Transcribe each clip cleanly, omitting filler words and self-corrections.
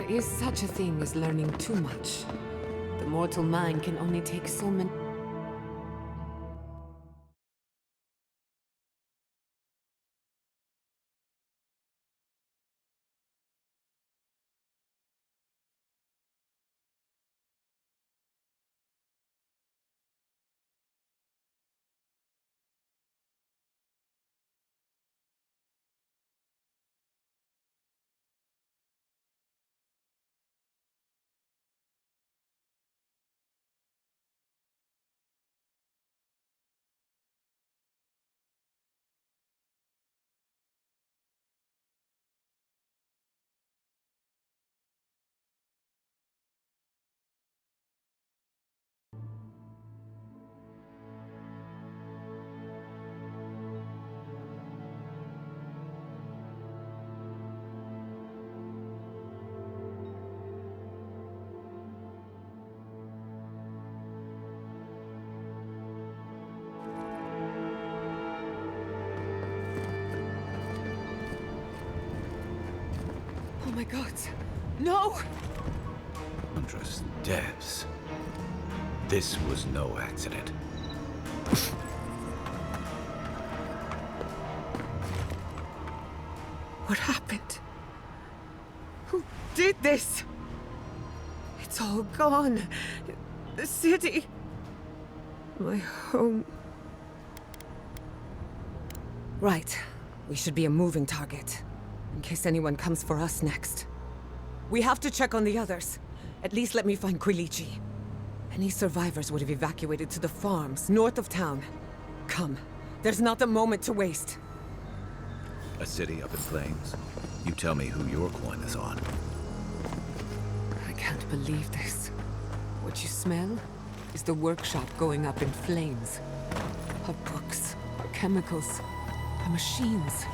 is such a thing as learning too much. The mortal mind can only take so many... Oh my god. No! Huntress deaths. This was no accident. What happened? Who did this? It's all gone. The city. My home. Right. We should be a moving target. In case anyone comes for us next. We have to check on the others. At least let me find Quilici. Any survivors would have evacuated to the farms north of town. Come. There's not a moment to waste. A city up in flames? You tell me who your coin is on. I can't believe this. What you smell is the workshop going up in flames. Our books, our chemicals, our machines.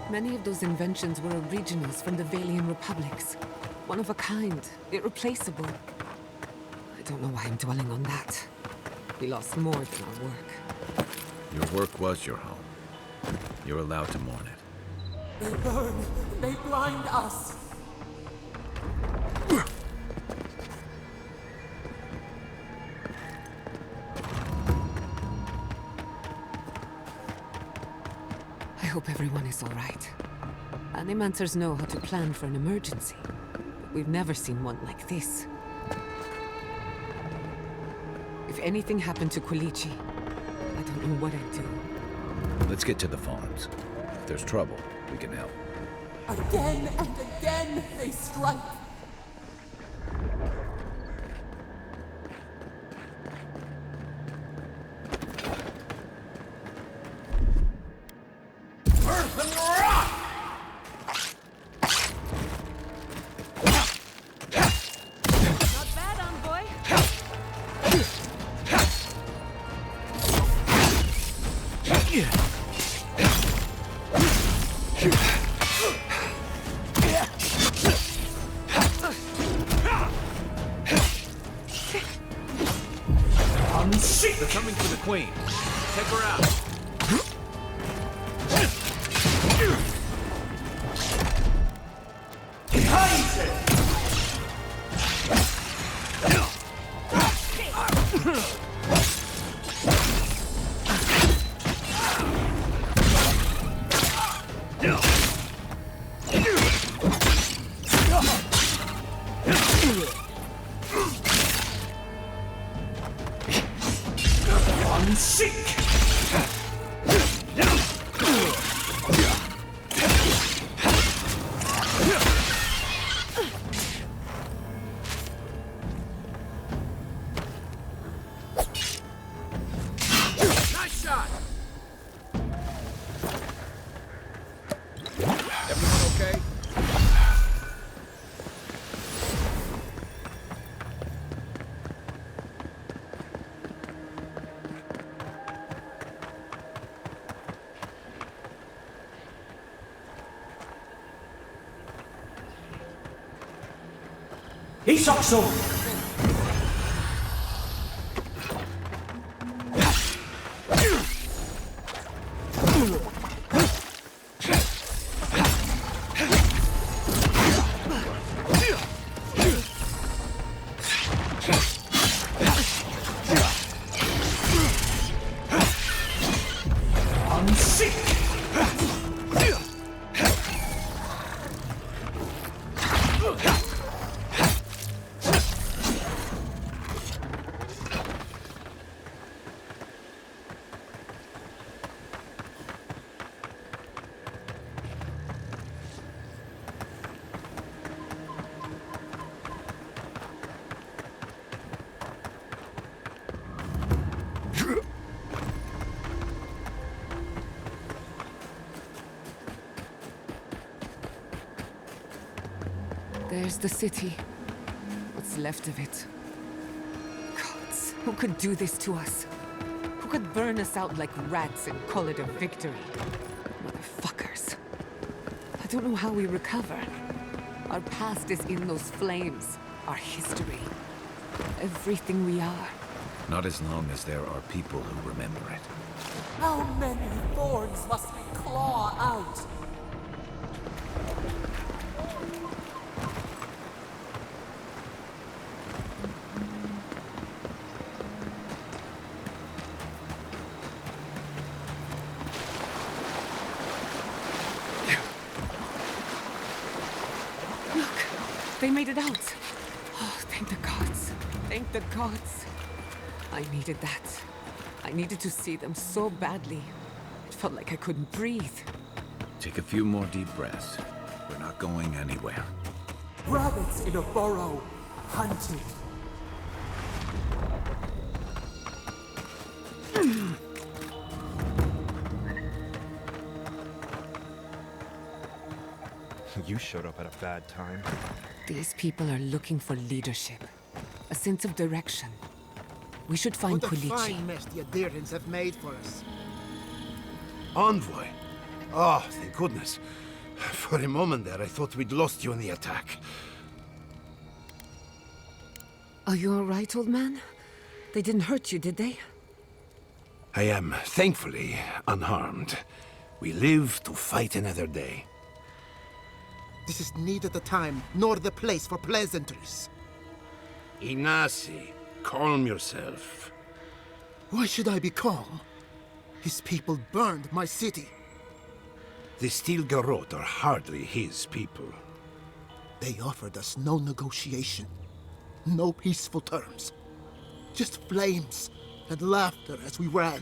Many of those inventions were originals from the Valian republics. One of a kind, irreplaceable. I don't know why I'm dwelling on that. We lost more than our work. Your work was your home. You're allowed to mourn it. They burn. They blind us. I hope everyone is all right. Animancers know how to plan for an emergency, but we've never seen one like this. If anything happened to Quilici, I don't know what I'd do. Let's get to the farms. If there's trouble, we can help. Again and again they strike. They're coming for the queen. Take her out. Isokso! There's the city. What's left of it. Gods, who could do this to us? Who could burn us out like rats and call it a victory? Motherfuckers. I don't know how we recover. Our past is in those flames. Our history. Everything we are. Not as long as there are people who remember it. How many thorns must we claw out? Look, they made it out. Oh, thank the gods. Thank the gods. I needed that. I needed to see them so badly. It felt like I couldn't breathe. Take a few more deep breaths. We're not going anywhere. Rabbits in a burrow, hunted. You showed up at a bad time. These people are looking for leadership. A sense of direction. We should find What a Quilichi. fine mess the Adirans have made for us. Envoy? Oh, thank goodness. For a moment there, I thought we'd lost you in the attack. Are you all right, old man? They didn't hurt you, did they? I am, thankfully, unharmed. We live to fight another day. This is neither the time nor the place for pleasantries. Inasi, calm yourself. Why should I be calm? His people burned my city. The Steel Garrote are hardly his people. They offered us no negotiation, no peaceful terms. Just flames and laughter as we ran.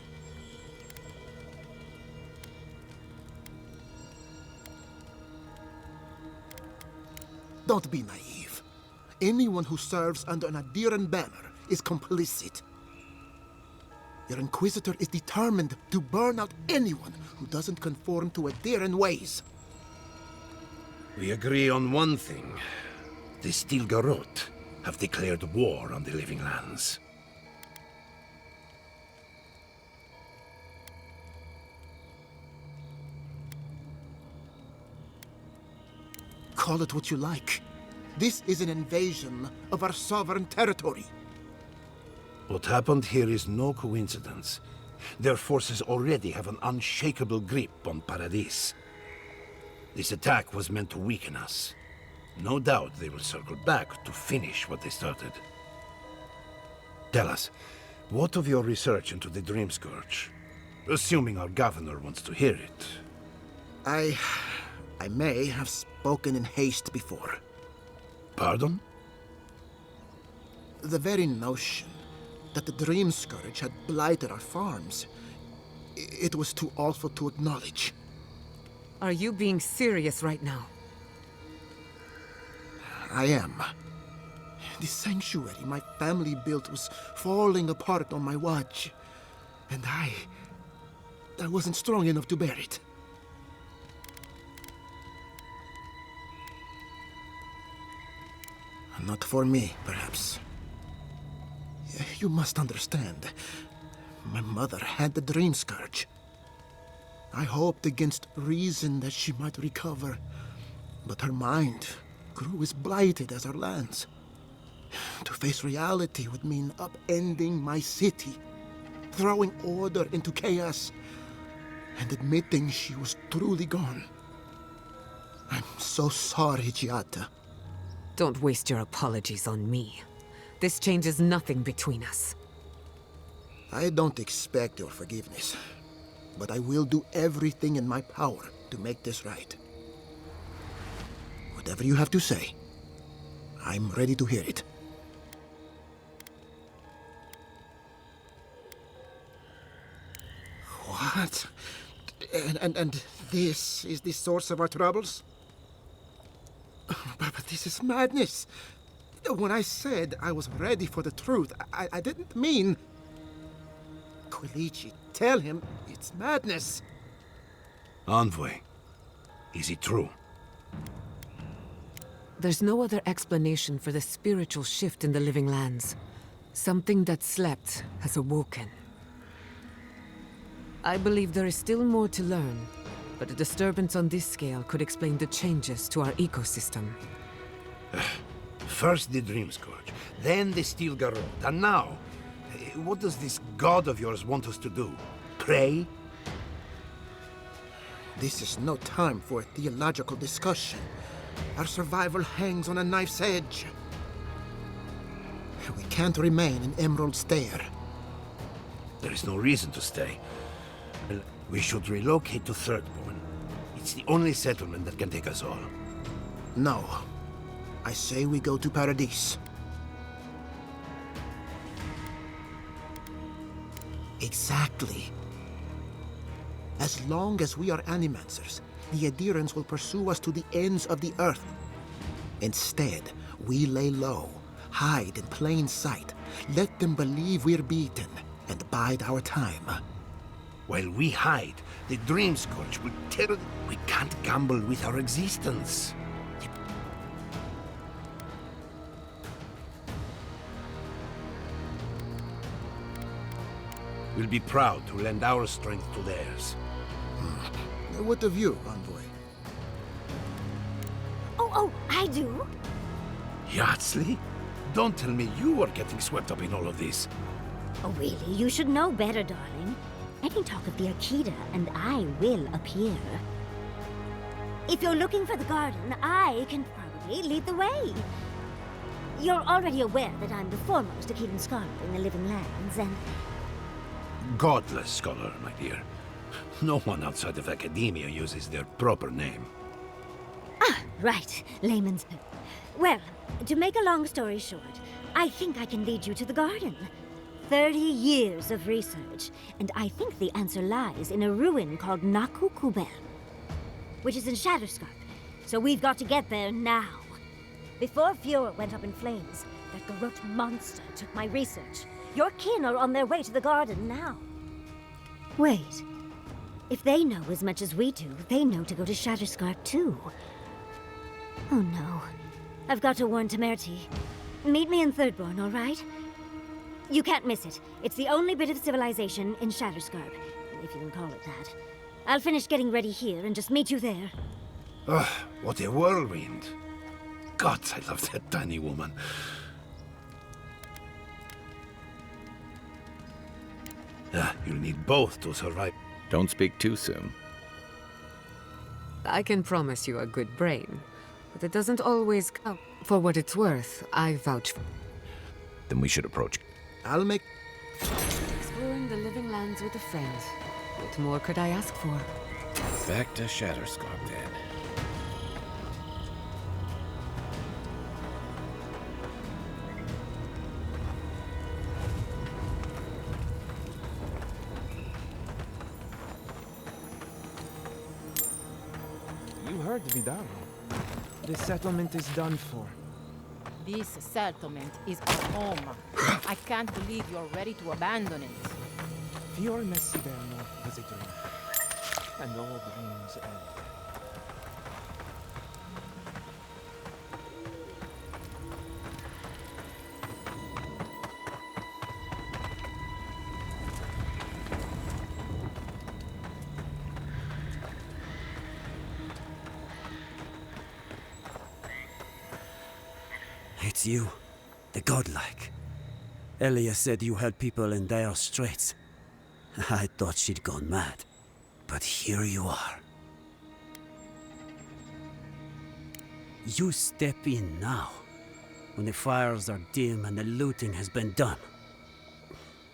Don't be naive. Anyone who serves under an Adiran banner is complicit. Your Inquisitor is determined to burn out anyone who doesn't conform to Adiran ways. We agree on one thing. The Steel Garrote have declared war on the Living Lands. Call it what you like. This is an invasion of our sovereign territory. What happened here is no coincidence. Their forces already have an unshakable grip on Paradis. This attack was meant to weaken us. No doubt they will circle back to finish what they started. Tell us, what of your research into the Dream Scourge? Assuming our governor wants to hear it. I may have spoken in haste before. Pardon? The very notion that the Dream Scourge had blighted our farms, it was too awful to acknowledge. Are you being serious right now? I am. The sanctuary my family built was falling apart on my watch, and I wasn't strong enough to bear it. Not for me, perhaps. You must understand. My mother had the Dream Scourge. I hoped against reason that she might recover, but her mind grew as blighted as her lands. To face reality would mean upending my city, throwing order into chaos, and admitting she was truly gone. I'm so sorry, Giata. Don't waste your apologies on me. This changes nothing between us. I don't expect your forgiveness, but I will do everything in my power to make this right. Whatever you have to say, I'm ready to hear it. What? And this is the source of our troubles? But this is madness. When I said I was ready for the truth, I didn't mean... Quilichi, tell him it's madness. Envoy, is it true? There's no other explanation for the spiritual shift in the living lands. Something that slept has awoken. I believe there is still more to learn, but a disturbance on this scale could explain the changes to our ecosystem. First the Dream Scourge, then the Steel Garrote, and now, what does this god of yours want us to do? Pray? This is no time for a theological discussion. Our survival hangs on a knife's edge. We can't remain in Emerald Stair. There is no reason to stay. Well, we should relocate to Thirdborn. It's the only settlement that can take us all. No. I say we go to Paradise. Exactly. As long as we are Animancers, the Adherents will pursue us to the ends of the earth. Instead, we lay low, hide in plain sight, let them believe we're beaten, and bide our time. While we hide, the Dream Scourge will tear... We can't gamble with our existence. We'll be proud to lend our strength to theirs. What of you, Envoy? Oh, I do? Yardsley? Don't tell me you are getting swept up in all of this. Oh, really? You should know better, darling. Any talk of the Akita, and I will appear. If you're looking for the garden, I can probably lead the way. You're already aware that I'm the foremost Akitan scholar in the Living Lands, and... Godless scholar, my dear. No one outside of academia uses their proper name. Ah, right. Layman's... Well, to make a long story short, I think I can lead you to the garden. 30 years of research, and I think the answer lies in a ruin called Naku Kubel, which is in Shatterscarp. So we've got to get there now. Before Fiora went up in flames, that Garrote monster took my research. Your kin are on their way to the garden now. Wait. If they know as much as we do, they know to go to Shatterscarp too. Oh no. I've got to warn Temerity. Meet me in Thirdborn, all right? You can't miss it. It's the only bit of civilization in Shatterscarp, if you can call it that. I'll finish getting ready here and just meet you there. Ugh, what a whirlwind. Gods, I love that tiny woman. You'll need both to survive. Don't speak too soon. I can promise you a good brain, but it doesn't always count. For what it's worth, I vouch for. Then we should approach. I'll make... Exploring the living lands with a friend. What more could I ask for? Back to Shatterscarp, then. You heard Vidal. The settlement is done for. This settlement is our home. I can't believe you're ready to abandon it. Fior Messiderno was a dream. And all dreams end. It's you, the godlike. Elia said you had people in dire straits. I thought she'd gone mad, but here you are. You step in now, when the fires are dim and the looting has been done.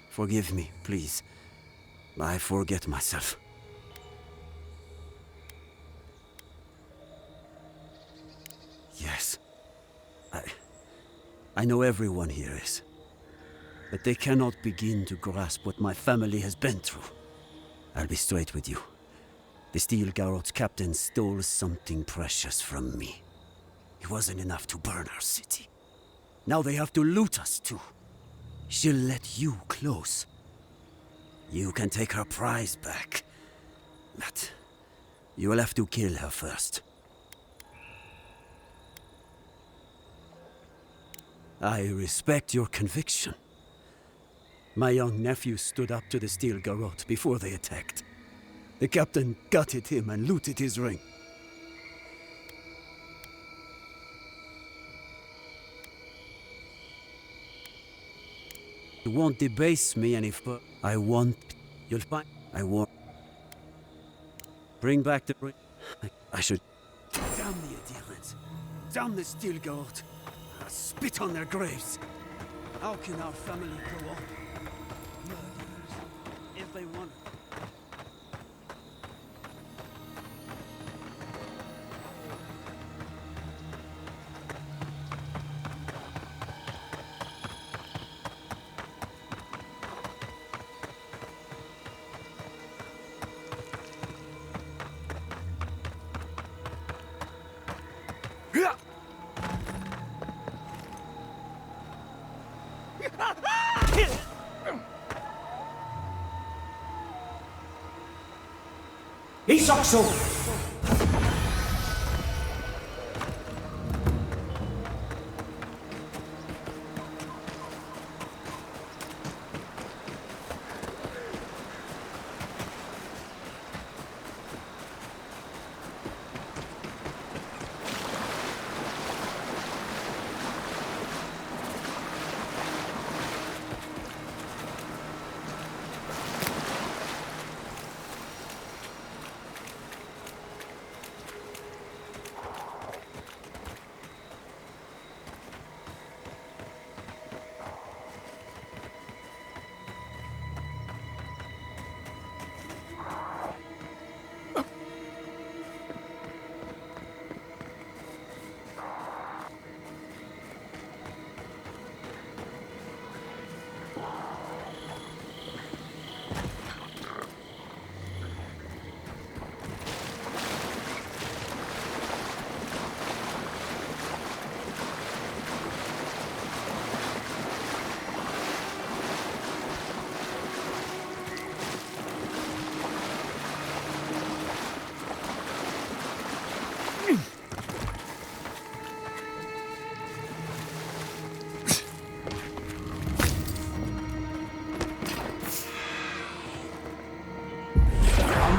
Forgive me, please. I forget myself. Yes. I know everyone here is. But they cannot begin to grasp what my family has been through. I'll be straight with you. The Steel Garrote's captain stole something precious from me. It wasn't enough to burn our city. Now they have to loot us too. She'll let you close. You can take her prize back. But you will have to kill her first. I respect your conviction. My young nephew stood up to the steel garrote before they attacked. The captain gutted him and looted his ring. You won't debase me any further. I want... You'll find... I won't... Bring back the ring. I should... Damn the adherents. Damn the steel garrote. I spit on their graves. How can our family go on? Murderers, every one. Isakso!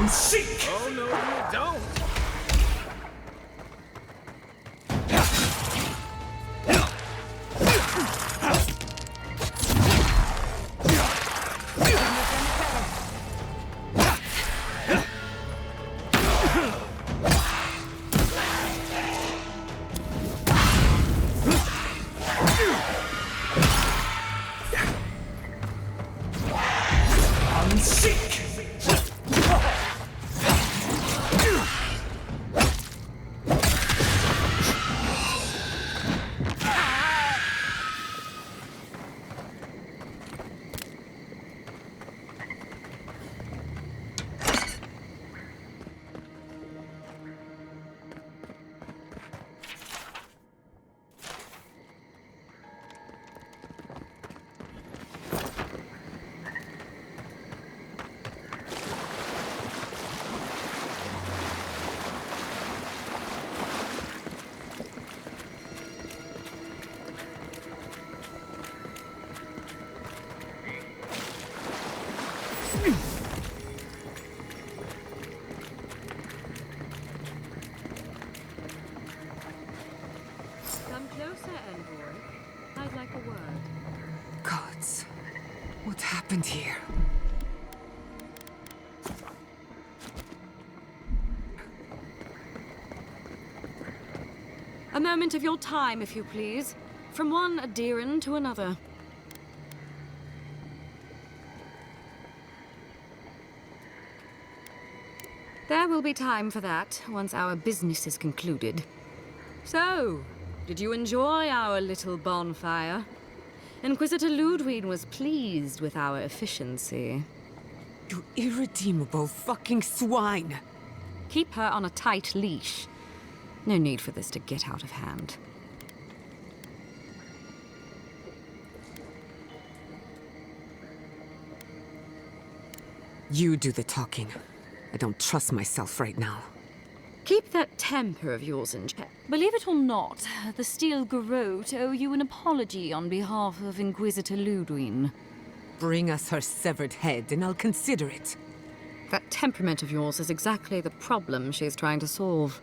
Seek! Oh, no, you don't! Come closer, envoy. I'd like a word. Gods, what happened here? A moment of your time, if you please. From one Adiran to another. There will be time for that once our business is concluded. So, did you enjoy our little bonfire? Inquisitor Ludwig was pleased with our efficiency. You irredeemable fucking swine! Keep her on a tight leash. No need for this to get out of hand. You do the talking. I don't trust myself right now. Keep that temper of yours in check. Believe it or not, the Steel Garrote owe you an apology on behalf of Inquisitor Ludwig. Bring us her severed head, and I'll consider it. That temperament of yours is exactly the problem she's trying to solve.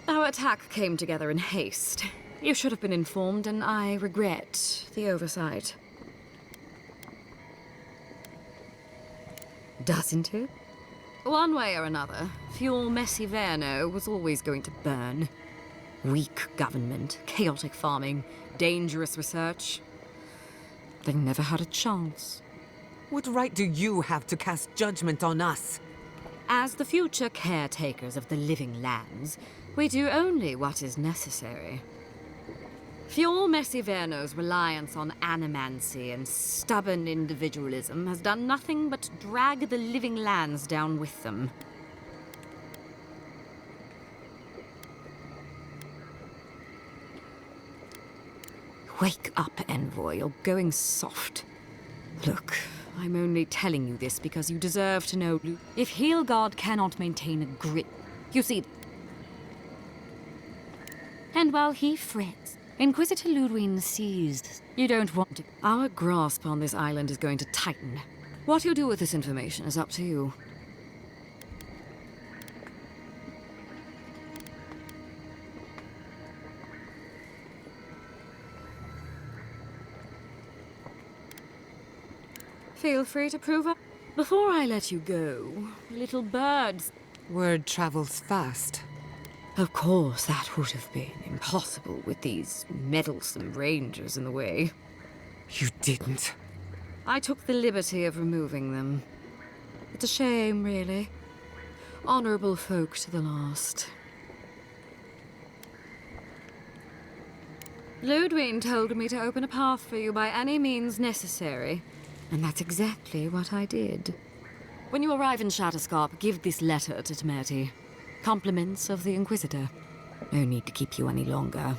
Our attack came together in haste. You should have been informed, and I regret the oversight. Doesn't it? One way or another, Fuel Messiverno was always going to burn. Weak government, chaotic farming, dangerous research. They never had a chance. What right do you have to cast judgment on us? As the future caretakers of the living lands, we do only what is necessary. Fuel Messiverno's reliance on animancy and stubborn individualism has done nothing but drag the living lands down with them. Wake up, Envoy. You're going soft. Look, I'm only telling you this because you deserve to know. If Heelgard cannot maintain a grip, you see. And while he frets, Inquisitor Ludwig sees. You don't want to. Our grasp on this island is going to tighten. What you do with this information is up to you. Feel free to prove up. Before I let you go, little birds. Word travels fast. Of course, that would have been impossible with these meddlesome rangers in the way. You didn't. I took the liberty of removing them. It's a shame, really. Honorable folk to the last. Ludwig told me to open a path for you by any means necessary, and that's exactly what I did. When you arrive in Shatterscarp, give this letter to Temerity. Compliments of the Inquisitor. No need to keep you any longer.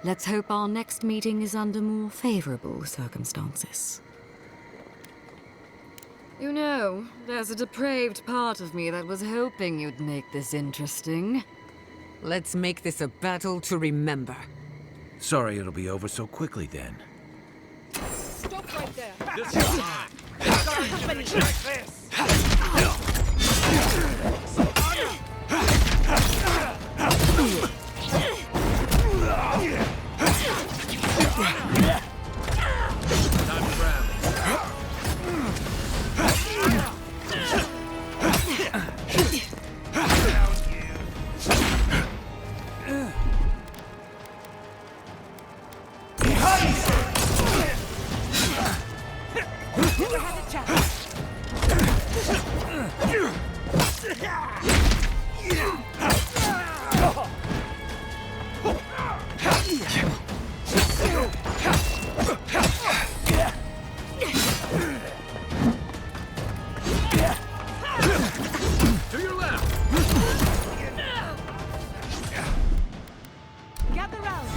Let's hope our next meeting is under more favorable circumstances. You know, there's a depraved part of me that was hoping you'd make this interesting. Let's make this a battle to remember. Sorry it'll be over so quickly then. Stop right there! This is mine. Finish like this! Time to grab. To your left. Gather round!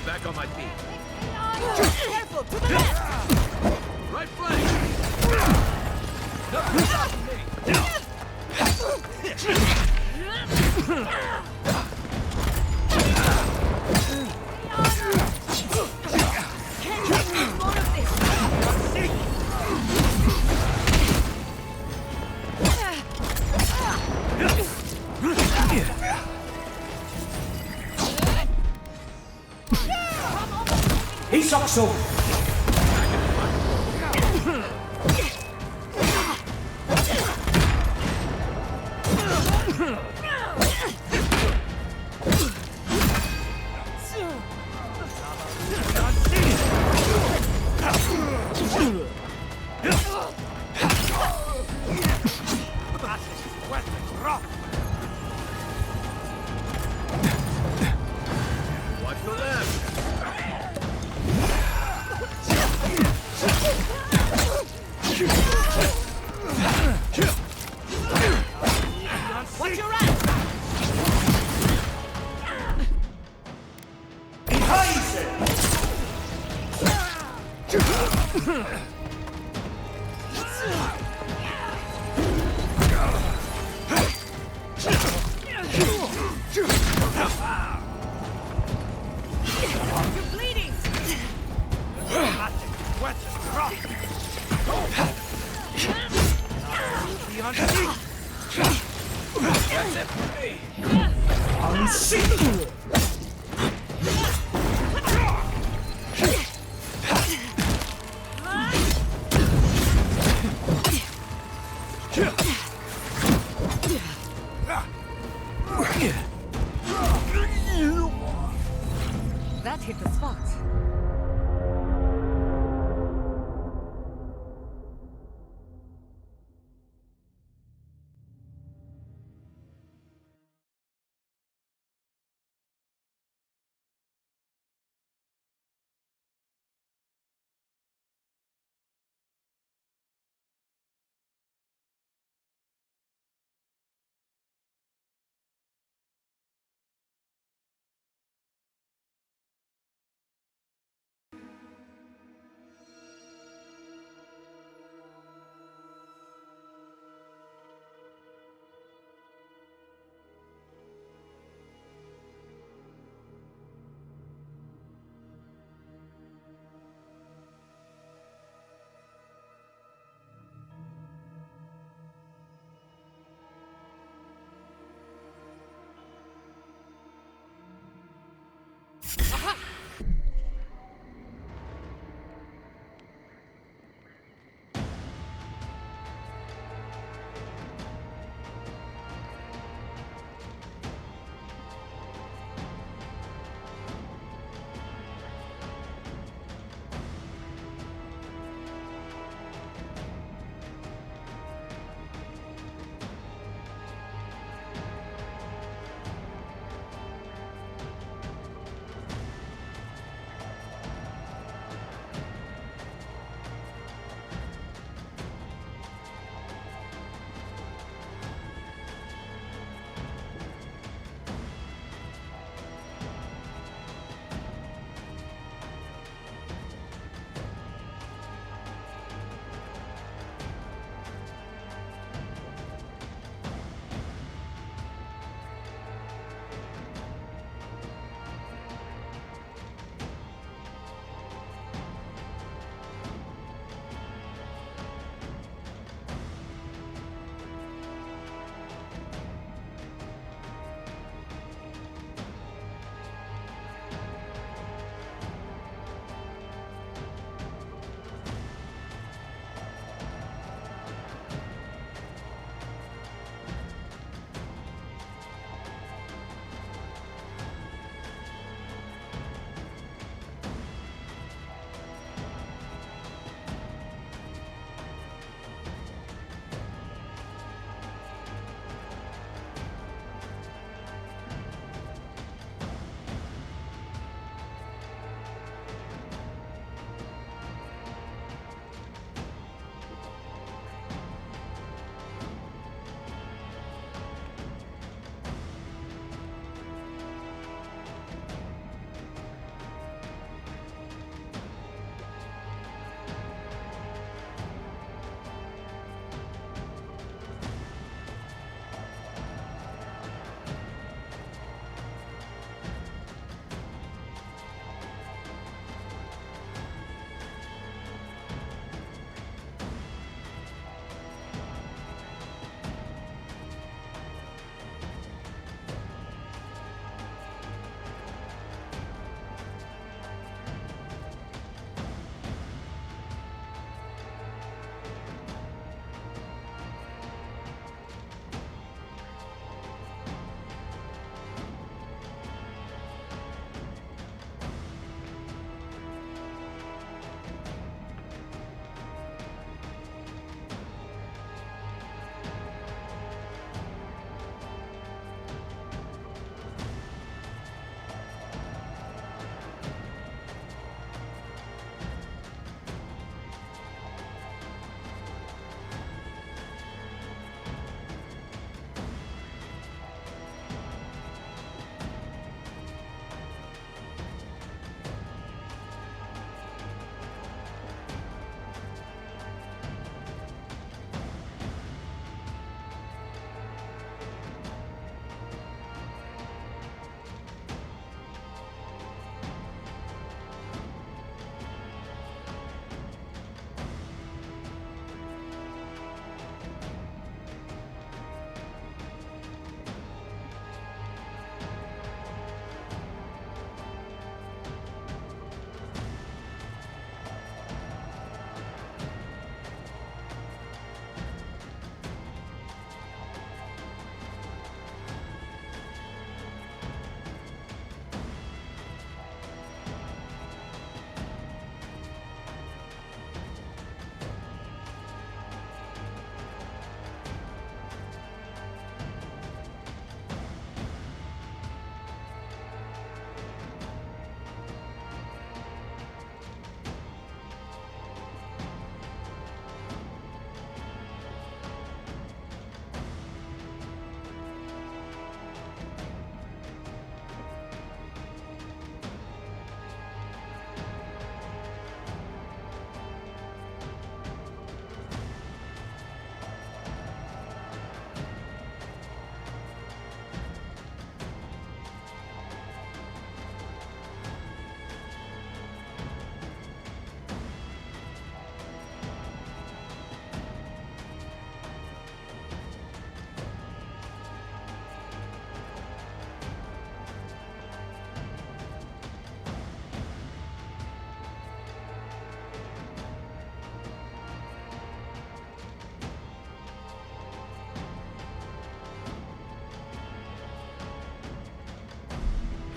Back on my feet. Careful, to the left! Right flank. That hit the spot.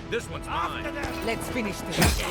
This one's mine. Let's finish this.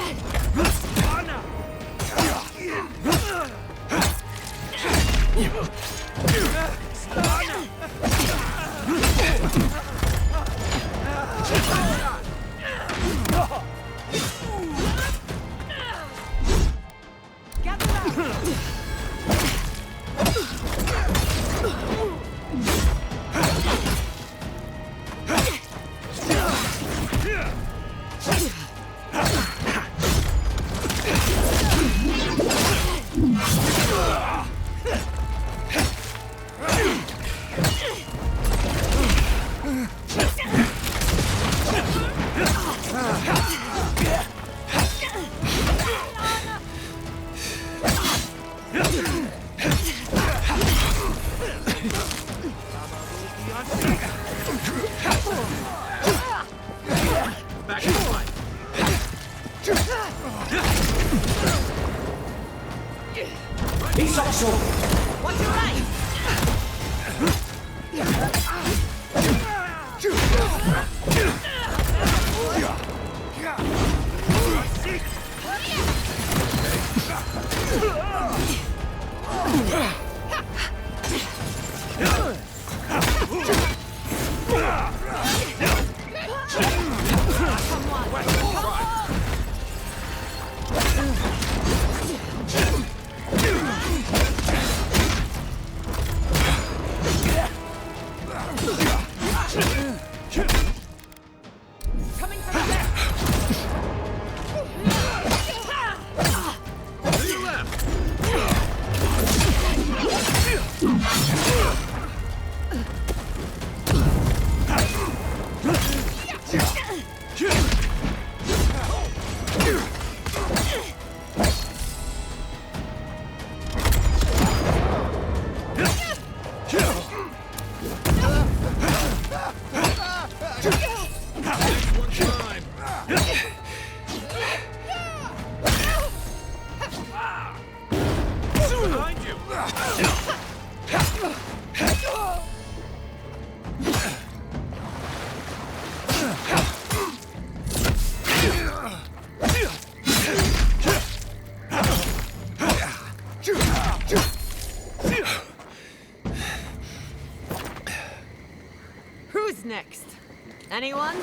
Back to fight. He's also... What's your right? Coming from the left. To your left. Next one's mine. Behind you. Who's next? Anyone?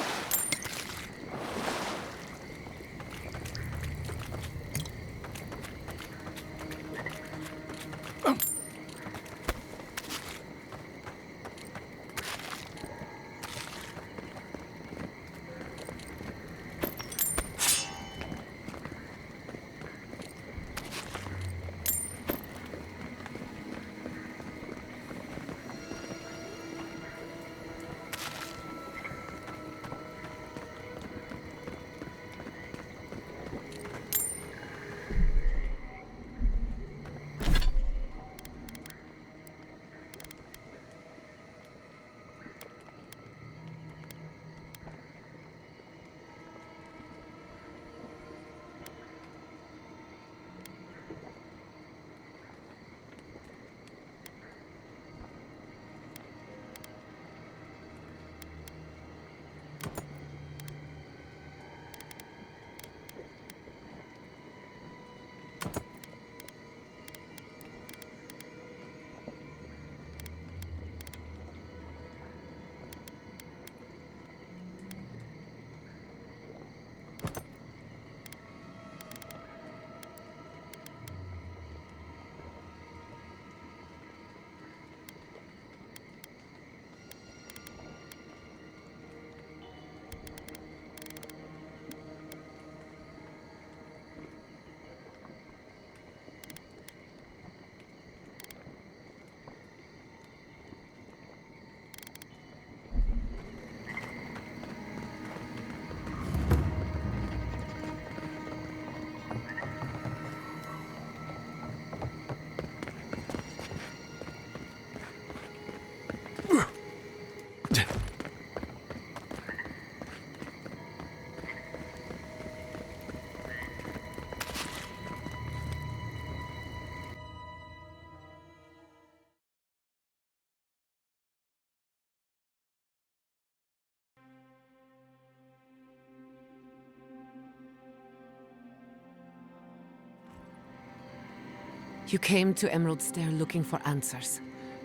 You came to Emerald Stair looking for answers.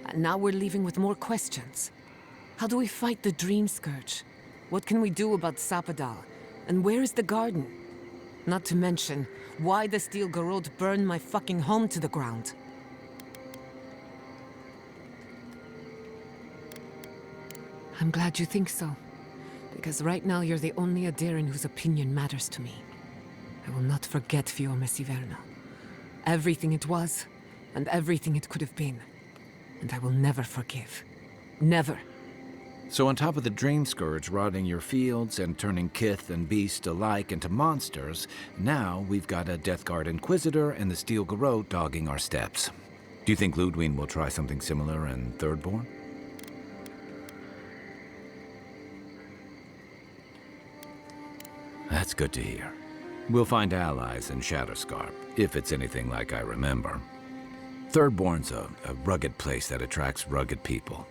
And now we're leaving with more questions. How do we fight the Dream Scourge? What can we do about Sapadal? And where is the garden? Not to mention, why the Steel Garrote burned my fucking home to the ground. I'm glad you think so. Because right now you're the only Adairan whose opinion matters to me. I will not forget Fiume Siverna. Everything it was, and everything it could have been. And I will never forgive. Never. So on top of the Dream Scourge rotting your fields and turning kith and beast alike into monsters, now we've got a Death Guard Inquisitor and the Steel Garrote dogging our steps. Do you think Ludwig will try something similar in Thirdborn? That's good to hear. We'll find allies in Shatterscarp, if it's anything like I remember. Thirdborn's a rugged place that attracts rugged people.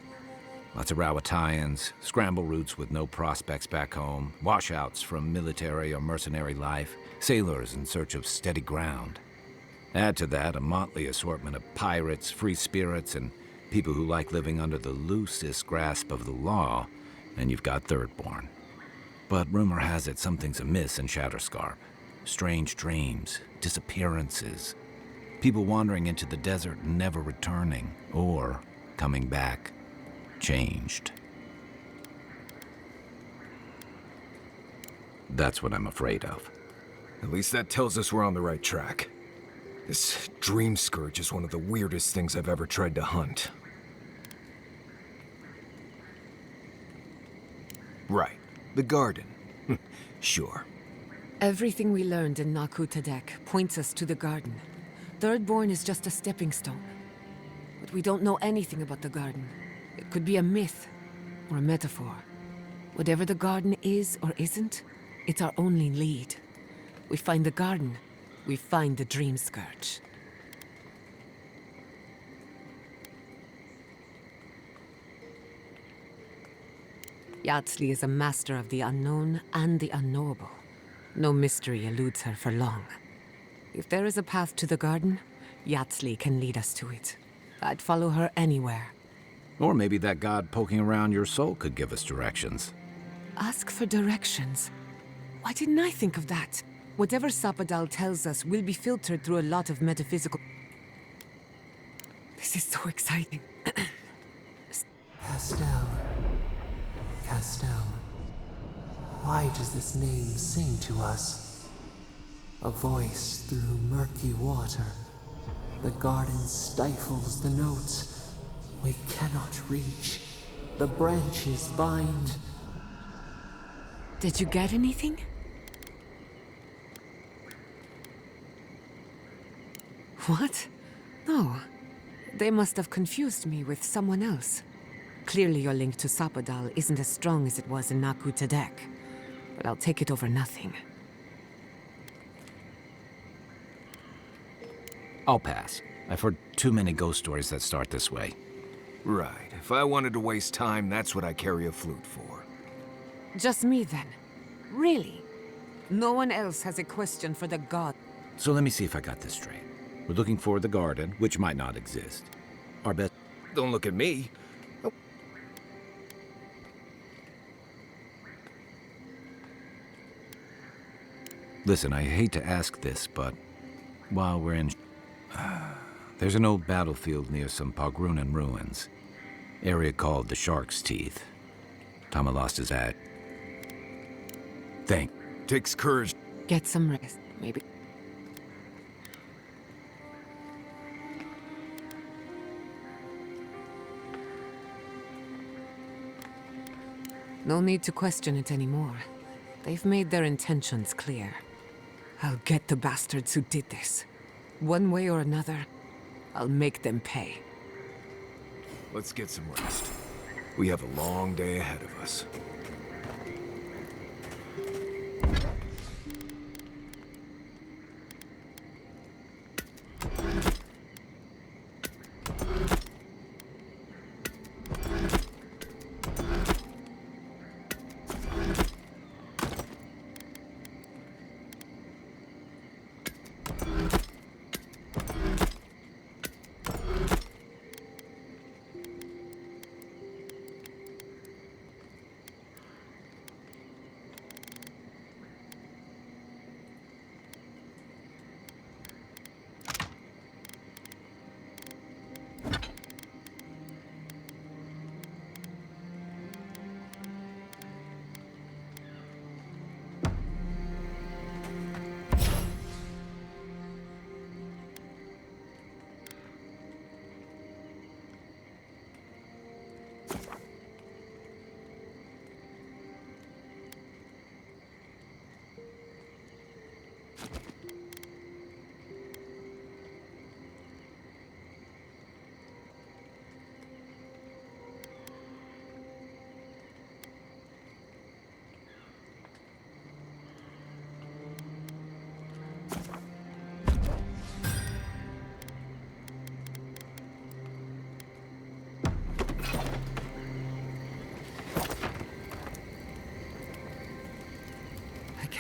Lots of Rawatayans, scramble routes with no prospects back home, washouts from military or mercenary life, sailors in search of steady ground. Add to that a motley assortment of pirates, free spirits, and people who like living under the loosest grasp of the law, and you've got Thirdborn. But rumor has it something's amiss in Shatterscarp. Strange dreams, disappearances, people wandering into the desert and never returning, or coming back changed. That's what I'm afraid of. At least that tells us we're on the right track. This Dream Scourge is one of the weirdest things I've ever tried to hunt. Right. The garden. Sure. Everything we learned in Naku Tadek points us to the garden. Thirdborn is just a stepping stone. But we don't know anything about the garden. It could be a myth, or a metaphor. Whatever the garden is or isn't, it's our only lead. We find the garden, we find the Dream Scourge. Yatsli is a master of the unknown and the unknowable. No mystery eludes her for long. If there is a path to the garden, Yatsli can lead us to it. I'd follow her anywhere. Or maybe that god poking around your soul could give us directions. Ask for directions. Why didn't I think of that? Whatever Sapadal tells us will be filtered through a lot of metaphysical... This is so exciting. Castell. Castell. Why does this name sing to us? A voice through murky water. The garden stifles the notes. We cannot reach. The branches bind. Did you get anything? What? No. They must have confused me with someone else. Clearly your link to Sapadal isn't as strong as it was in Naku Tadek. But I'll take it over nothing. I'll pass. I've heard too many ghost stories that start this way. Right. If I wanted to waste time, that's what I carry a flute for. Just me then. Really? No one else has a question for the god. So let me see if I got this straight. We're looking for the garden, which might not exist. Our best... Don't look at me. Listen, I hate to ask this, but while we're in... there's an old battlefield near some Pogrunan ruins. Area called the Shark's Teeth. Tama lost his ad. Takes courage. Get some rest, maybe. No need to question it anymore. They've made their intentions clear. I'll get the bastards who did this. One way or another, I'll make them pay. Let's get some rest. We have a long day ahead of us.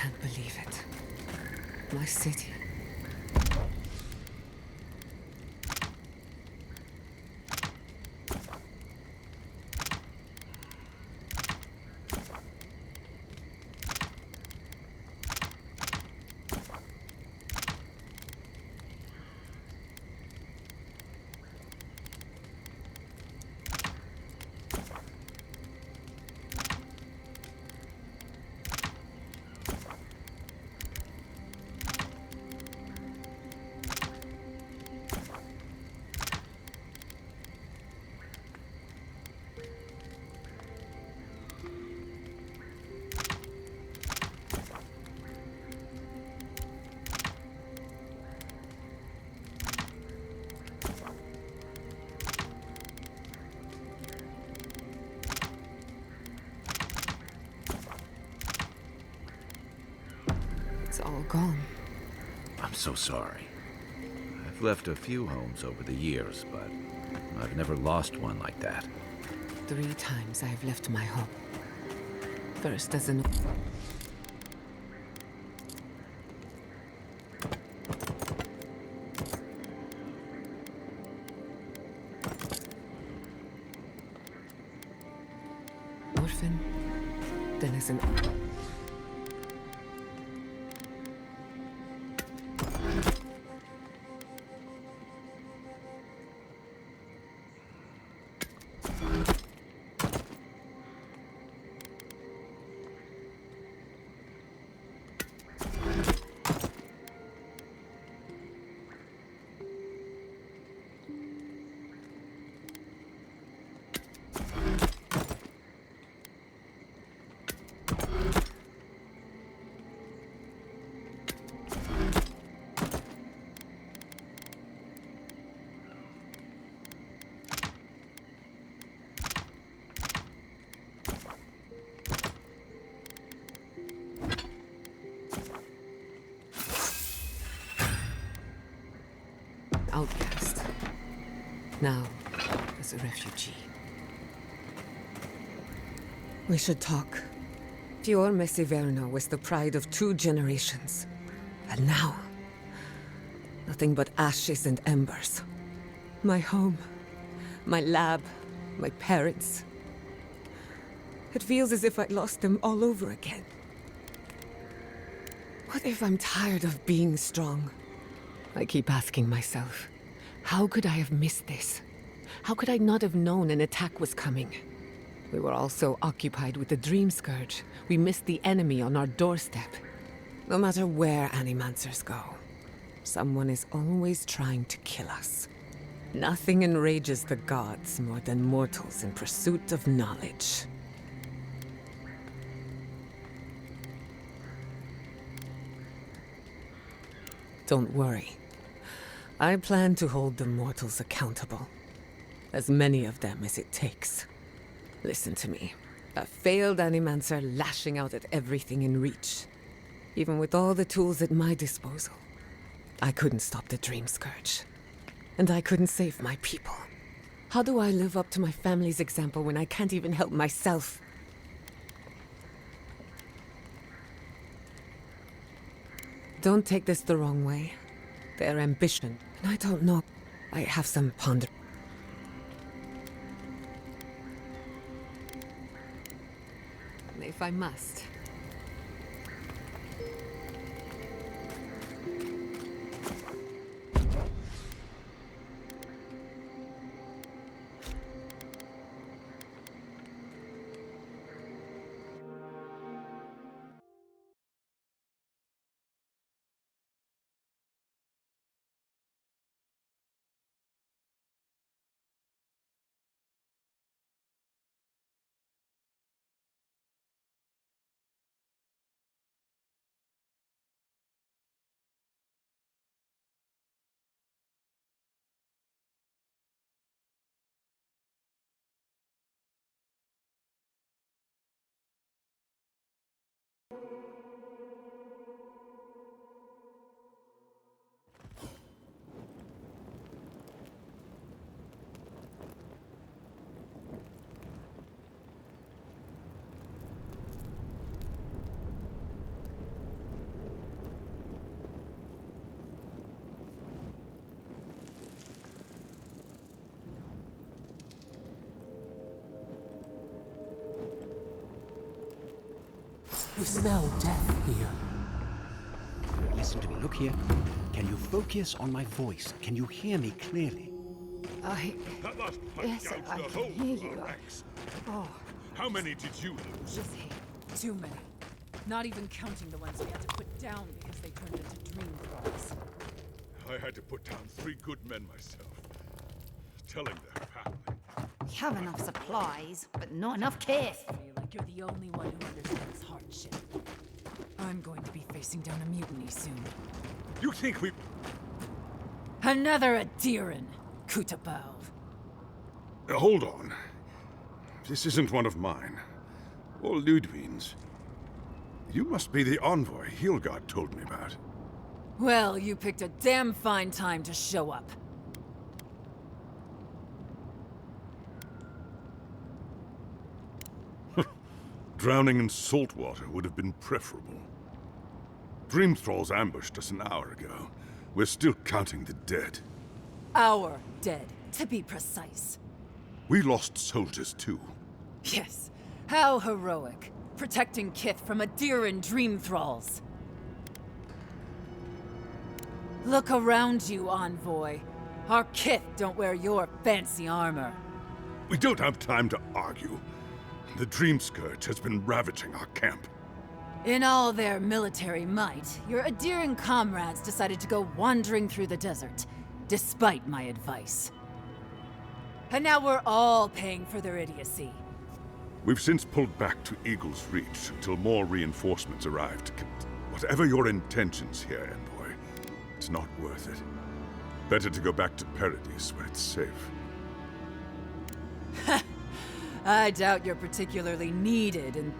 can't believe it. My city. It's all gone. I'm so sorry. I've left a few homes over the years, but I've never lost one like that. 3 times I've left my home. First as an... orphan, then as an... outcast. Now, as a refugee. We should talk. Fior Messiverno was the pride of 2 generations. And now, nothing but ashes and embers. My home, my lab, my parents. It feels as if I lost them all over again. What if I'm tired of being strong? I keep asking myself, how could I have missed this? How could I not have known an attack was coming? We were all so occupied with the Dream Scourge, we missed the enemy on our doorstep. No matter where Animancers go, someone is always trying to kill us. Nothing enrages the gods more than mortals in pursuit of knowledge. Don't worry. I plan to hold the mortals accountable. As many of them as it takes. Listen to me. A failed Animancer lashing out at everything in reach. Even with all the tools at my disposal. I couldn't stop the Dream Scourge. And I couldn't save my people. How do I live up to my family's example when I can't even help myself? Don't take this the wrong way. Their ambition, and I don't know. I have some ponder. If I must. You smell death here. Listen to me. Look here. Can you focus on my voice? Can you hear me clearly? Yes, I can hear you. Oh, How many did you lose? too many. Not even counting the ones we had to put down because they turned into dream thralls. I had to put down 3 good men myself. Telling their family. We have enough supplies, but not enough kith. I feel like you're the only one who understands hardship. I'm going to be facing down a mutiny soon. You think we... Another Adiran, Kutabov. Hold on. This isn't one of mine. Or Ludwig's. You must be the envoy Hilgard told me about. Well, you picked a damn fine time to show up. Drowning in salt water would have been preferable. Dream Thralls ambushed us an hour ago. We're still counting the dead. Our dead, to be precise. We lost soldiers too. Yes, how heroic. Protecting Kith from Adiran dream thralls. Look around you, envoy. Our Kith don't wear your fancy armor. We don't have time to argue. The Dream Scourge has been ravaging our camp. In all their military might, your Adiran comrades decided to go wandering through the desert, despite my advice. And now we're all paying for their idiocy. We've since pulled back to Eagle's Reach until more reinforcements arrived. Whatever your intentions here, Envoy, it's not worth it. Better to go back to Paradise where it's safe. I doubt you're particularly needed in...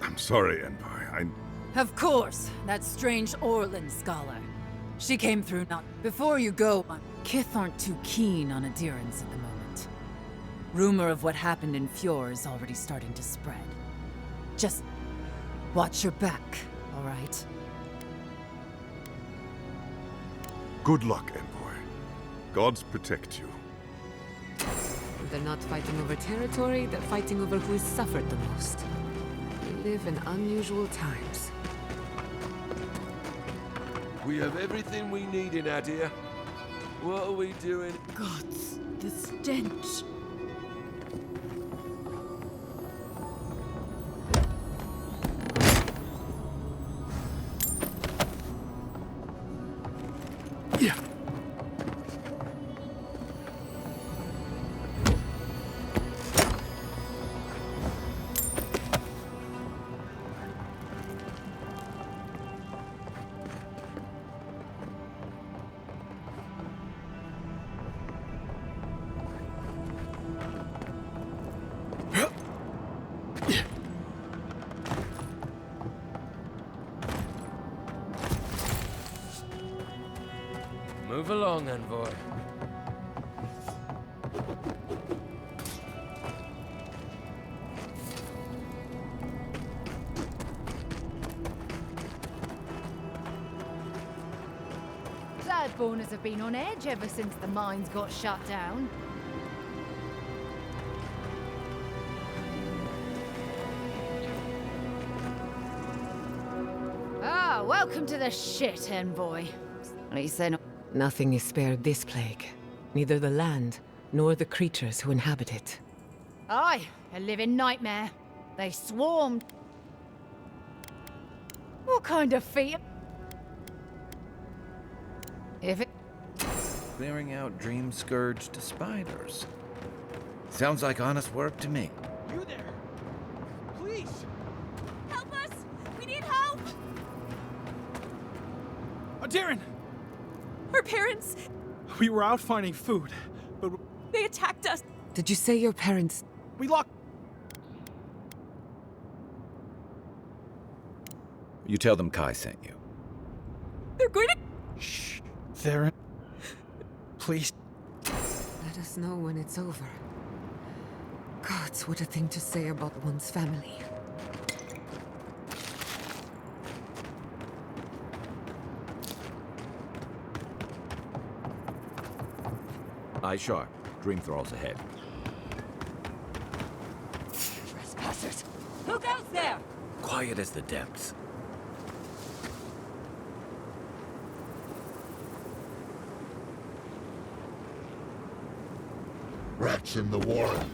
I'm sorry, Envoy. Of course, that strange Orlin scholar. She came through not... Before you go on, Kith aren't too keen on Adirans at the moment. Rumor of what happened in Fjord is already starting to spread. Just watch your back, all right? Good luck, Envoy. Gods protect you. They're not fighting over territory, they're fighting over who's suffered the most. We live in unusual times. We have everything we need in Adir. What are we doing? Gods, the stench. Yeah. Move along, Envoy. Bloodborners have been on edge ever since the mines got shut down. Ah, welcome to the shit, Envoy. At least they're not... Nothing is spared this plague. Neither the land, nor the creatures who inhabit it. Aye, a living nightmare. They swarmed. What kind of feat? If it... Clearing out dream-scourged spiders. Sounds like honest work to me. You there! Please! Help us! We need help! Darren! Our parents, We were out finding food, but they attacked us. Did you say your parents... we locked... You tell them Kai sent you. They're going to... Shh. Darren. Please. Let us know when it's over. Gods, what a thing to say about one's family. Eye sharp. Dream thralls ahead. Trespassers! Who goes there? Quiet as the depths. Rats in the warren.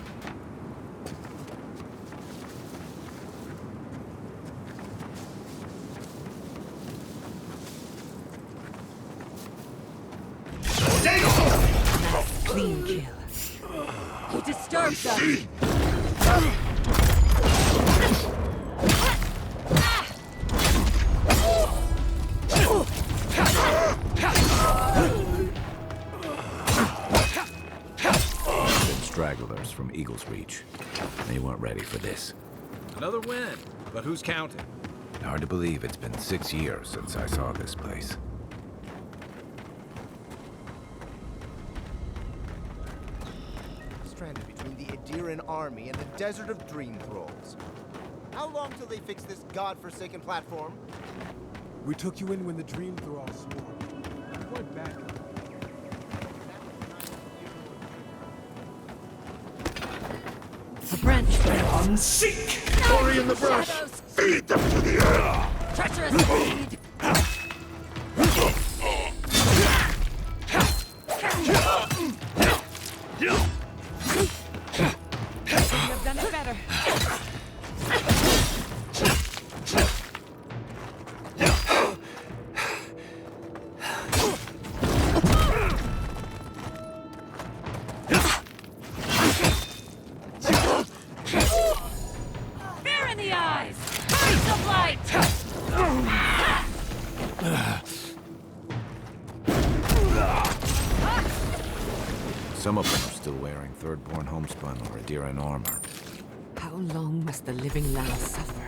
Clean kill. He disturbs us. Stragglers from Eagle's Reach. They weren't ready for this. Another win, but who's counting? Hard to believe it's been 6 years since I saw this place. Stranded between the Adiran army and the Desert of Dream Thralls. How long till they fix this godforsaken platform? We took you in when the Dream Thralls swarmed. We went back. The branch. Seek! Glory in the brush! Feed them to the earth! Treacherous speed. You've done it better. Fear in the eyes. Burst of light. Some of them are still wearing Thirdborn homespun or Adiran armor. How long must the living land suffer?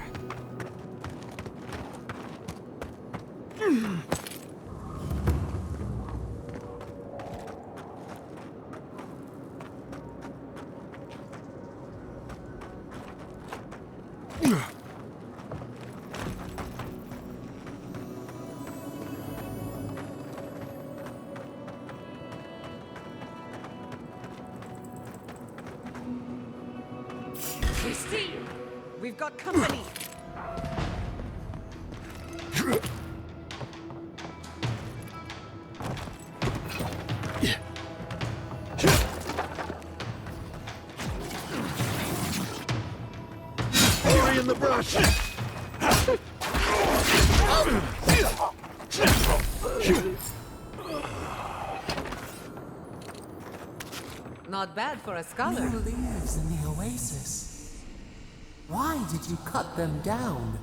We see you. We've got company. Glory in the brush! Not bad for a scholar. Who lives in the oasis? Why did you cut them down?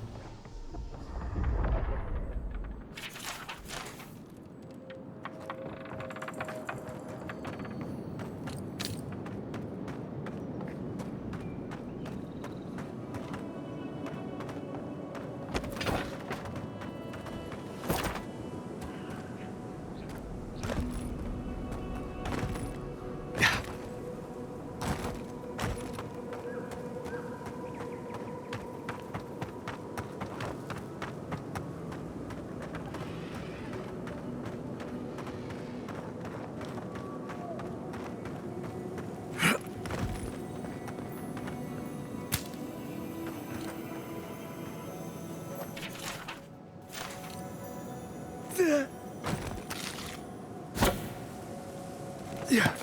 Yeah.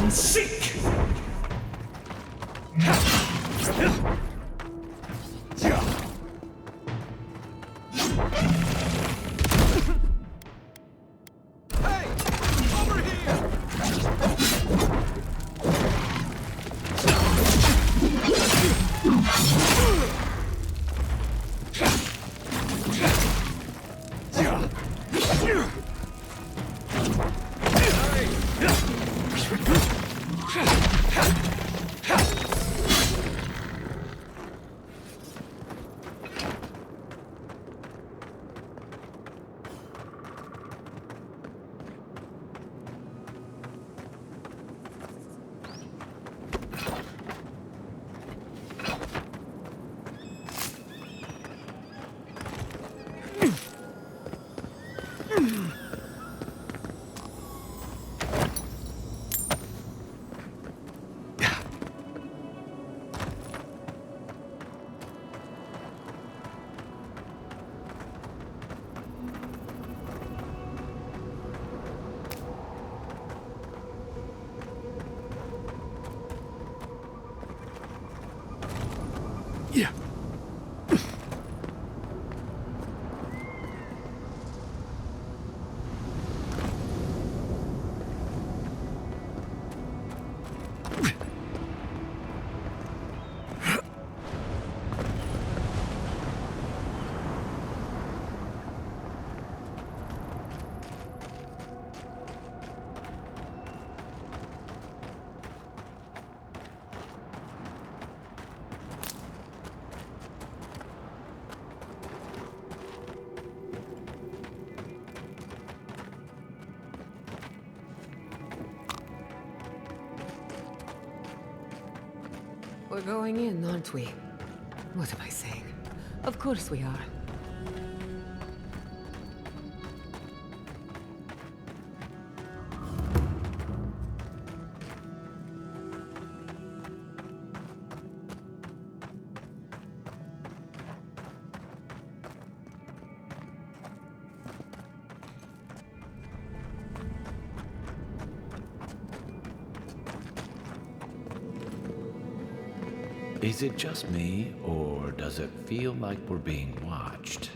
Seek! We're going in, aren't we? What am I saying? Of course we are. Is it just me, or does it feel like we're being watched?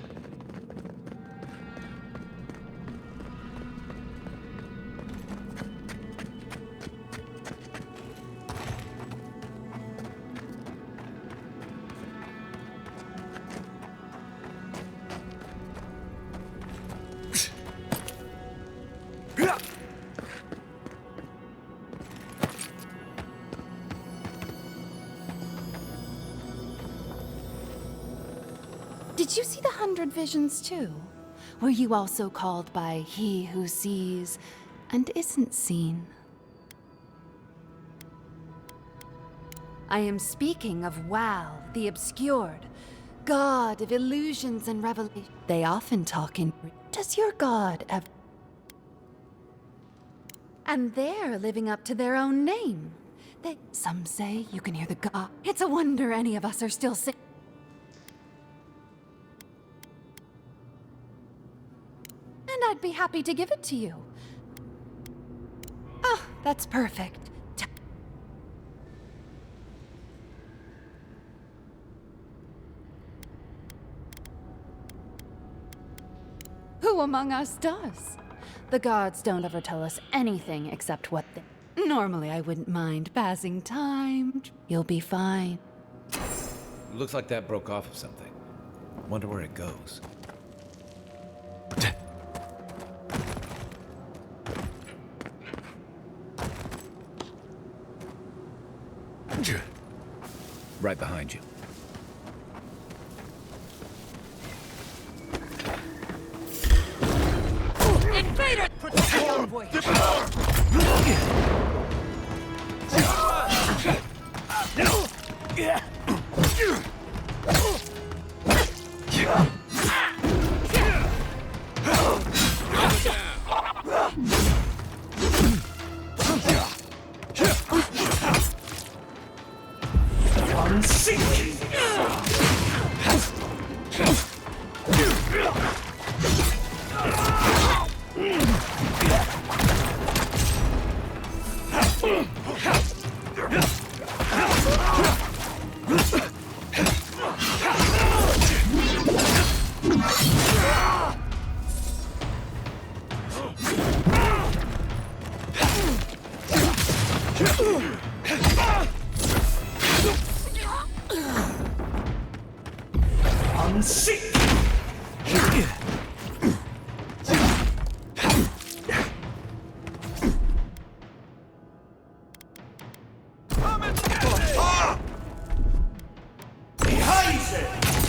Did you see the 100 Visions too? Were you also called by He who sees and isn't seen? I am speaking of Wal, the Obscured, god of illusions and revelation. They often talk in... Does your god ever... And they're living up to their own name. Some say you can hear the god. It's a wonder any of us are still sick. And I'd be happy to give it to you. Oh, that's perfect. Who among us does? The gods don't ever tell us anything except what they... Normally I wouldn't mind passing time. You'll be fine. Looks like that broke off of something. Wonder where it goes. Right behind you. Invader! Protect the envoy!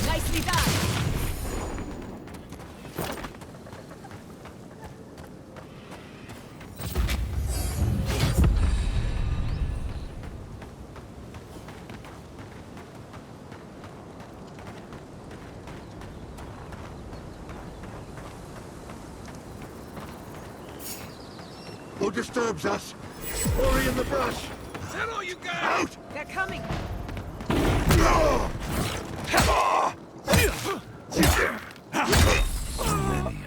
Nicely done! Who disturbs us? Ori in the brush! Is that all you got? Out! They're coming! Many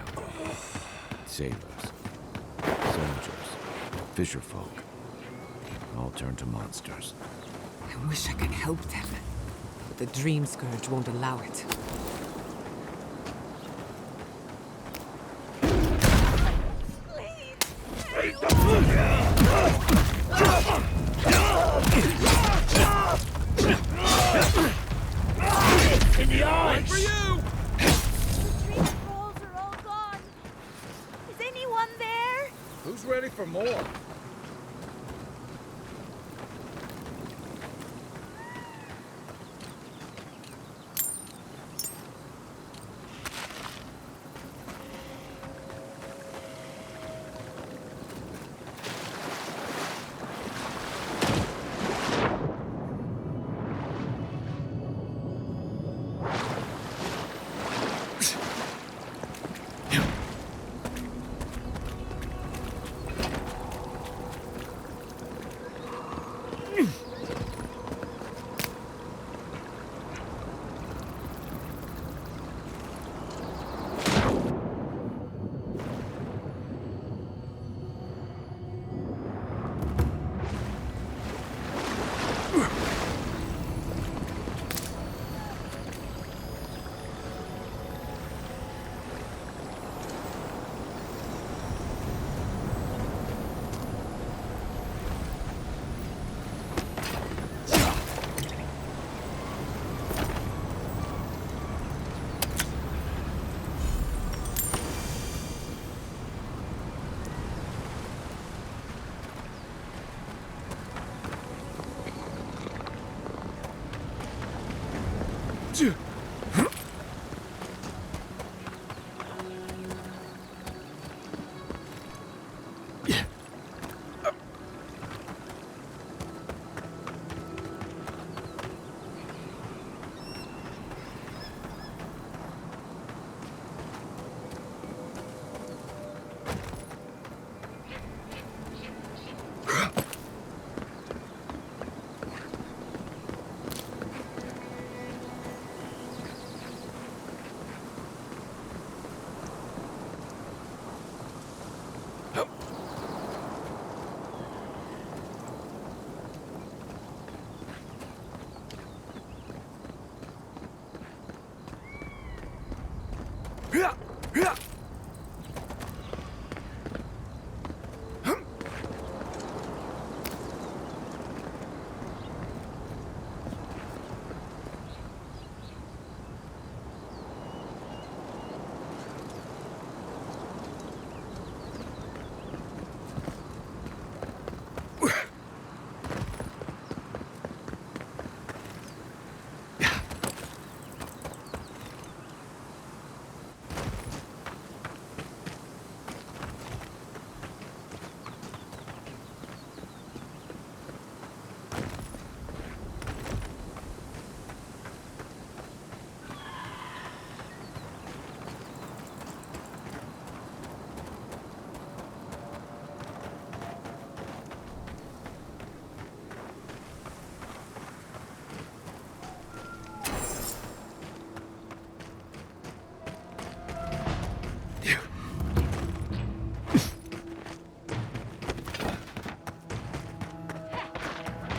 of them. Sailors, soldiers, fisherfolk. All turned to monsters. I wish I could help them, but the Dream Scourge won't allow it. In the eyes! For you! Trolls are all gone. Is anyone there? Who's ready for more?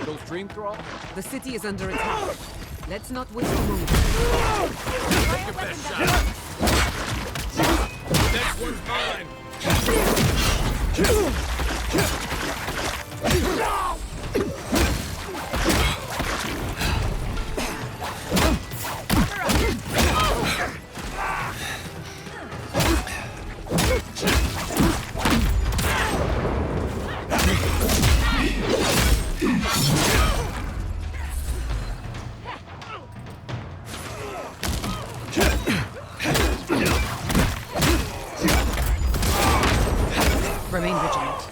Those dream thralls? The city is under attack. Let's not waste a moment. Take your best shot. Next one's mine. Remain vigilant.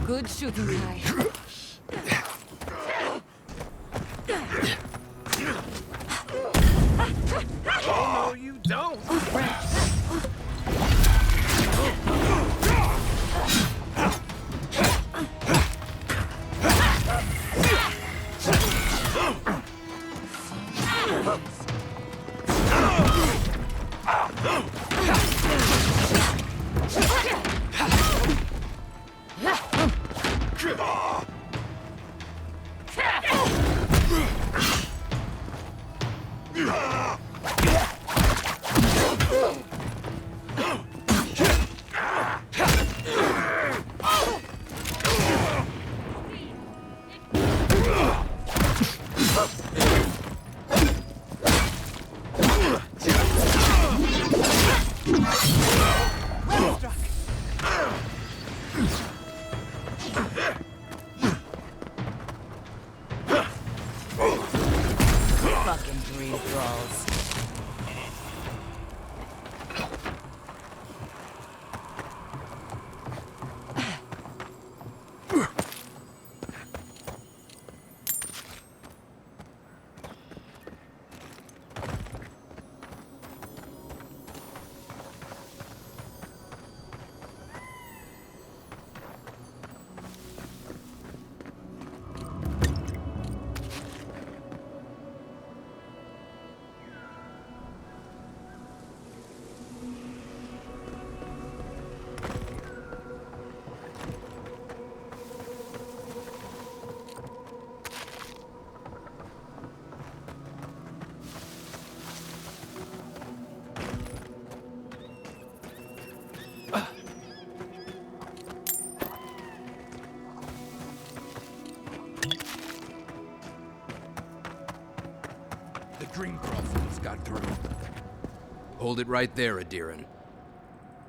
Good shooting, Kai. Oh, no, you don't. Well struck. Hold it right there, Adiran.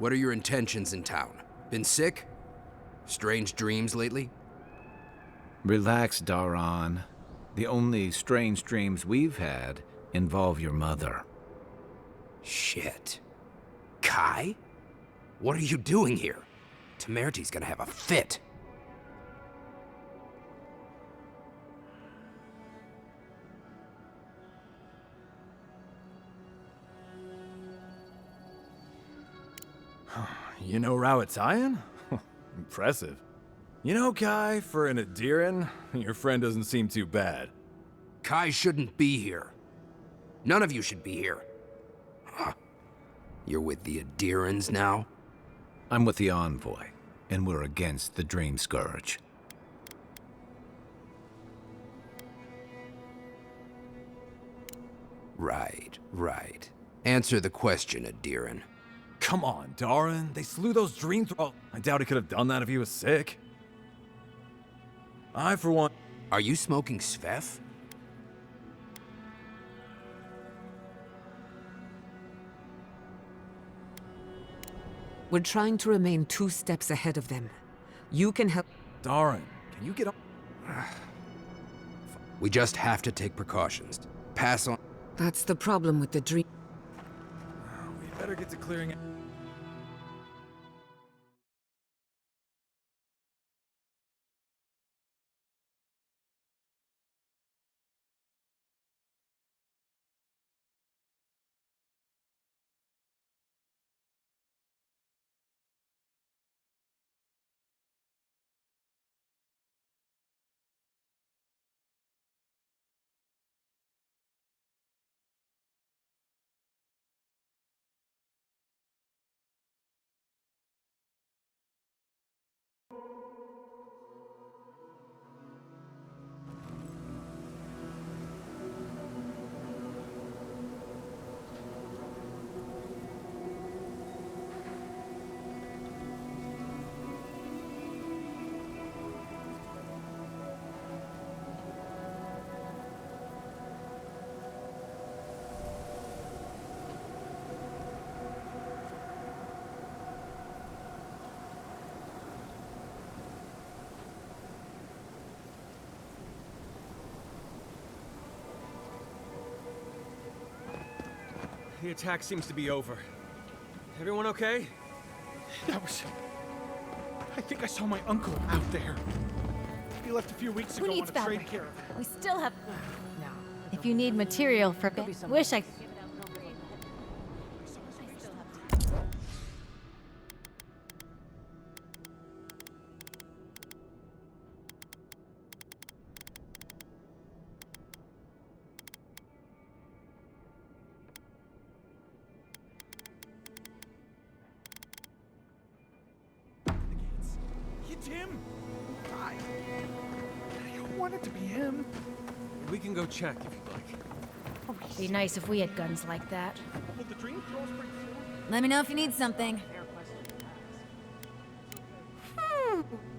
What are your intentions in town? Been sick? Strange dreams lately? Relax, Daron. The only strange dreams we've had involve your mother. Shit. Kai? What are you doing here? Temerty's gonna have a fit. You know Rawatayan? Impressive. You know, Kai, for an Adiran, your friend doesn't seem too bad. Kai shouldn't be here. None of you should be here. Huh. You're with the Adirans now? I'm with the Envoy, and we're against the Dream Scourge. Right. Answer the question, Adiran. Come on, Daron. They slew those dream thralls. I doubt he could have done that if he was sick. I, for one... Are you smoking Svef? We're trying to remain 2 steps ahead of them. You can help... Daron, can you get up? We just have to take precautions. Pass on... That's the problem with the dream... We better get to clearing it. The attack seems to be over. Everyone okay? That was... I think I saw my uncle out there. He left a few weeks ago on a trade caravan. We still have... No. If you need material for... Wish I... It's him! I wanted to be him. We can go check if you'd like. Be nice if we had guns like that. Will the dream thralls bring food? Let me know if you need something.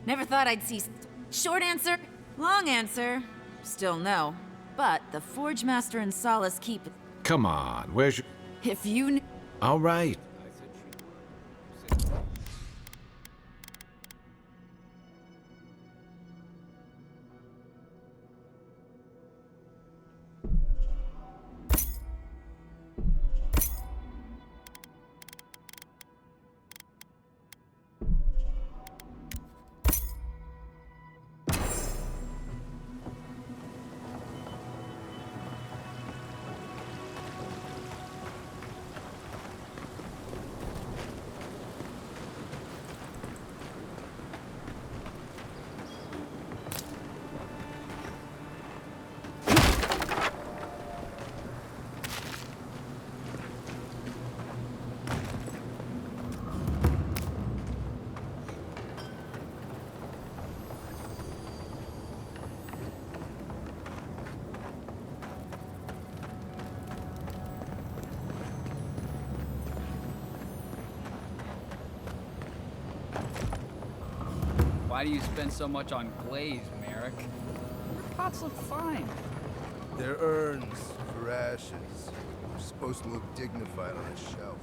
Never thought I'd see... Short answer, long answer. Still no. But the Forge Master and Solace keep... Come on, where's your... If you knew... All right. Why do you spend so much on glaze, Merrick? Your pots look fine. They're urns for ashes. Supposed to look dignified on a shelf.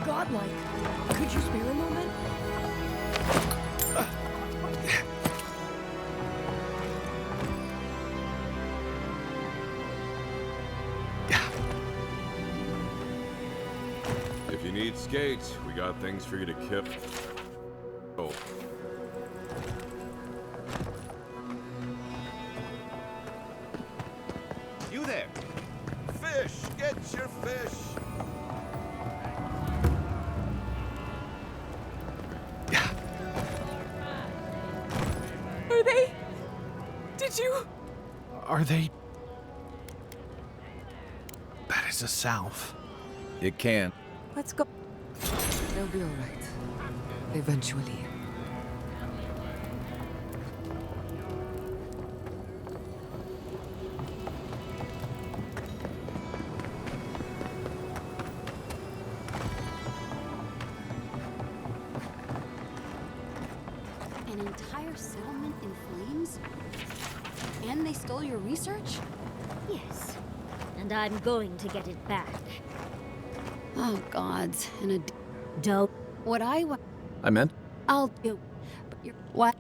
Godlike. Could you spare a moment? If you need skates, we got things for you to kip. Oh. You there! Fish! Get your fish! Are they? Did you? Are they? That is a salve. It can. Let's go. They'll be all right. Eventually. An entire settlement in flames? And they stole your research? Yes. And I'm going to get it back. Oh, gods. And a... Dope. What I want... I meant? I'll do. But you're... What?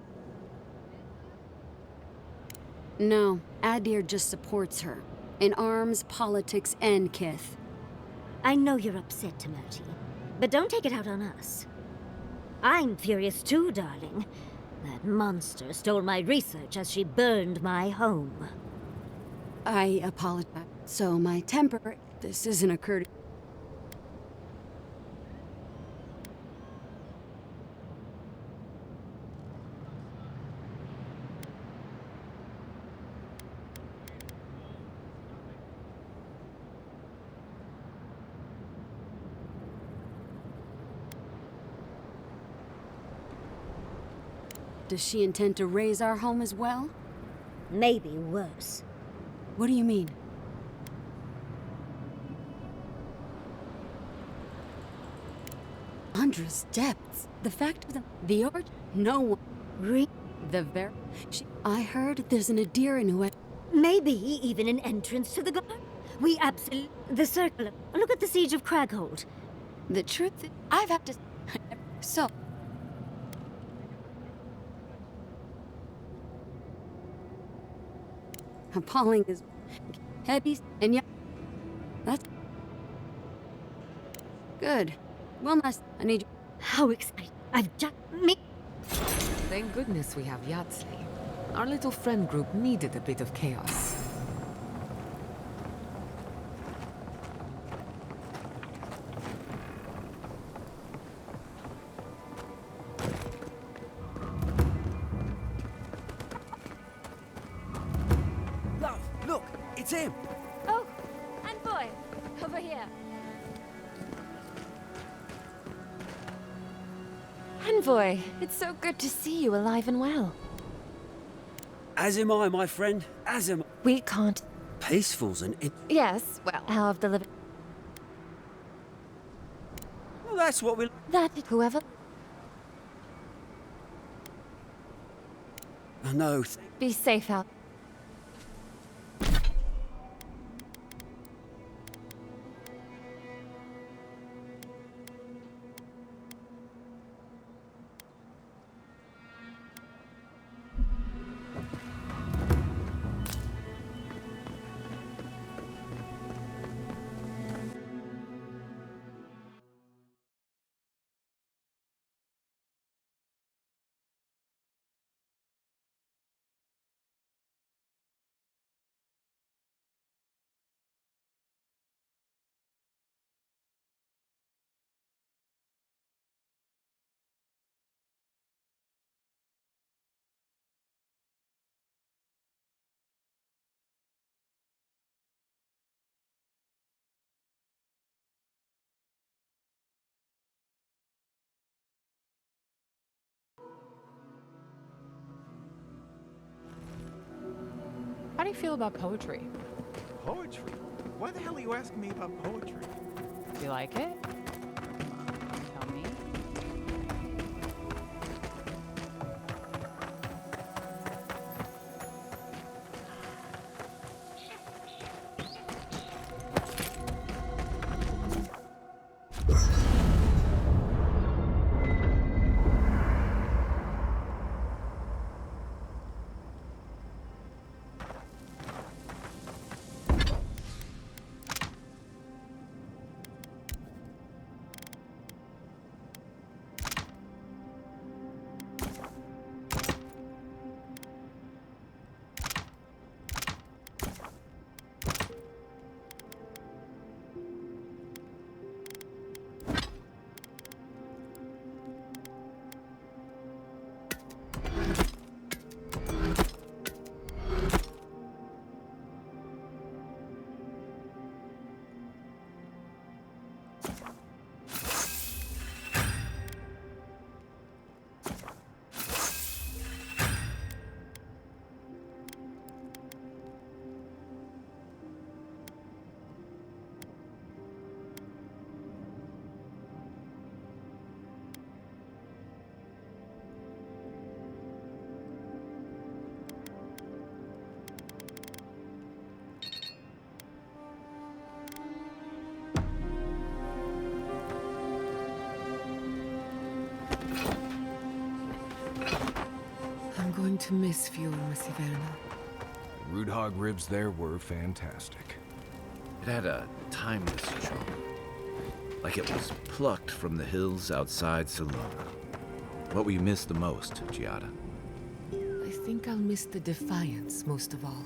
No. Adir just supports her. In arms, politics, and kith. I know you're upset, Timoti. But don't take it out on us. I'm furious too, darling. That monster stole my research as she burned my home. I apologize. So my temper... This isn't a courtesy. Does she intend to raise our home as well? Maybe worse. What do you mean? Andra's depths. The fact of the art, no one. The very. I heard there's an Adiran who had. Maybe even an entrance to the garden. We absolutely. The circle. Look at the siege of Craghold. The truth is, I've had to. So. Appalling is heavy and yet. That's good. Well, I need you. How excited! I've just me. Thank goodness we have Yardsley. Our little friend group needed a bit of chaos. Love, look, it's him. Oh, and boy, over here. Envoy, it's so good to see you alive and well. As am I, my friend. As am I. We can't. Peaceful's an... Yes, well, how of the living. Well, that's what we... That whoever. I know. Be safe out. do you feel about poetry? Poetry? Why the hell are you asking me about poetry? Do you like it? Tell me. I'm going to miss Fjord, Messiverna. The root hog ribs there were fantastic. It had a timeless charm. Like it was plucked from the hills outside Salona. What will you miss the most, Giada? I think I'll miss the defiance most of all.